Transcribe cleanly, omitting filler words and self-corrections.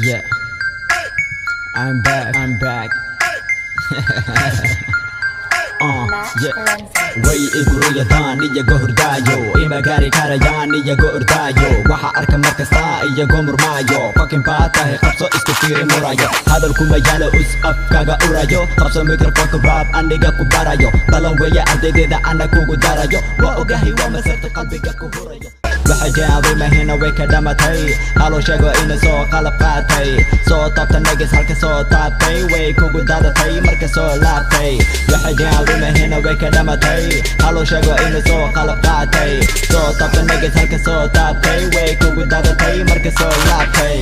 Yeah, I'm back, I'm back. Yeah. Way iguruyadaan iyagoo hurdaayo ima gaari karayaan iyagoo ordaayo waxa arka markasta iyagoo murmaayo fucking baa tahay qabso isku fiiri murayo hadalku ma yaalo us afkaga urayo qabso microphone rap aniga ku barayo balan weeye ardaydeeda ana kugu darayo waa ogahay waa masirta qalbiga ku hurayo waxa jaaday mahina way ka dhamatay halo sheego inay soo qalab qaatay soo taabta nagis halka soo taabtay way kugu dadatay marka soo laabtay waxa jaaday mahina way ka dhamatay halo sheego inay soo qalab qaatay soo taabta nagis halka soo taabtay way kugu dadatay marka soo laabtay